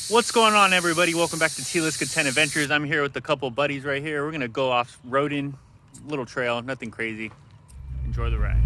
What's going on, everybody? Welcome back to T-List Content Adventures. I'm here with a couple buddies right here. We're gonna go off-roading, little trail, nothing crazy. Enjoy the ride.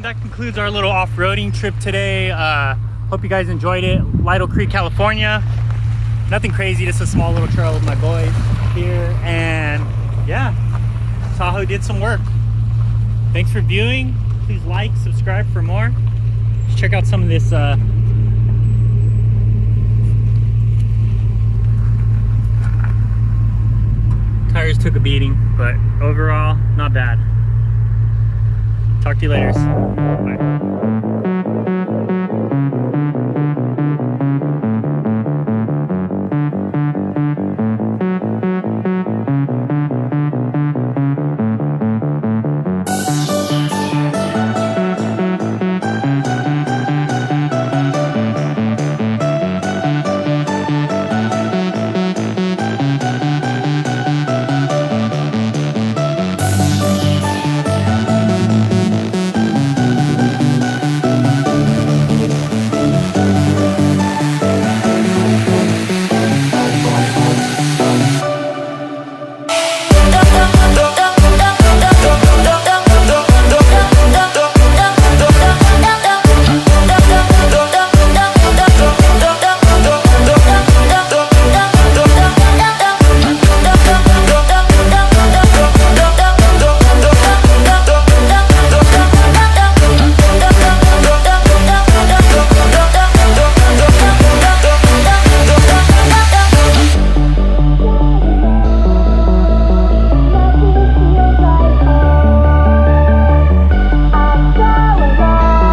that concludes our little off-roading trip today. Hope you guys enjoyed it. Lytle Creek, California. Nothing crazy, just a small little trail with my boys here. And yeah, Tahoe did some work. Thanks for viewing. Please like, subscribe for more. Let's check out some of this tires took a beating, but overall, not bad. Talk to you later. Bye.